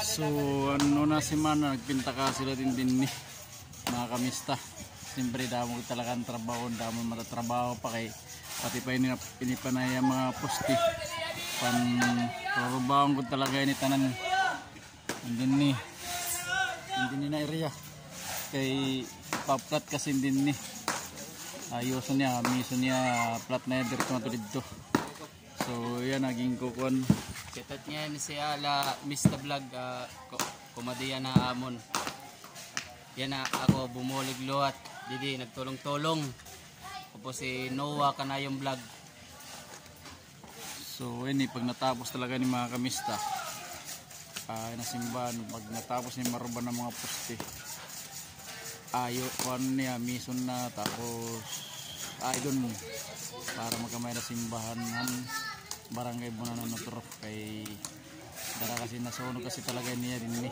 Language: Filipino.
So ano na si Mana, nagpinta ka sila din ni mga kamista. Siyempre damo talaga ang trabaho, damo matatrabaho pa kay pati pa inipanay ang mga poste. Parubahan ko talaga ini tanan. Hindi na area. Kay paplat kasi din ni. Ayos niya, miso niya plat na dito na dito. So yan naging kukuan. Sitat niya ni si Ala Mr. Vlog komadiya na amon. Yan na ako bumulig luhat. Didi nagtulong-tulong. Tapos si Noah kanayong vlog. So ini pag natapos talaga ni mga kamista. Nasimbahan pag natapos ni maruban ng mga poste. Ayo kuan niya mison na tapos doon para magkamay na simbahan barangay Bunanan Naturok kay dara kasi nasunog kasi talaga niya din ni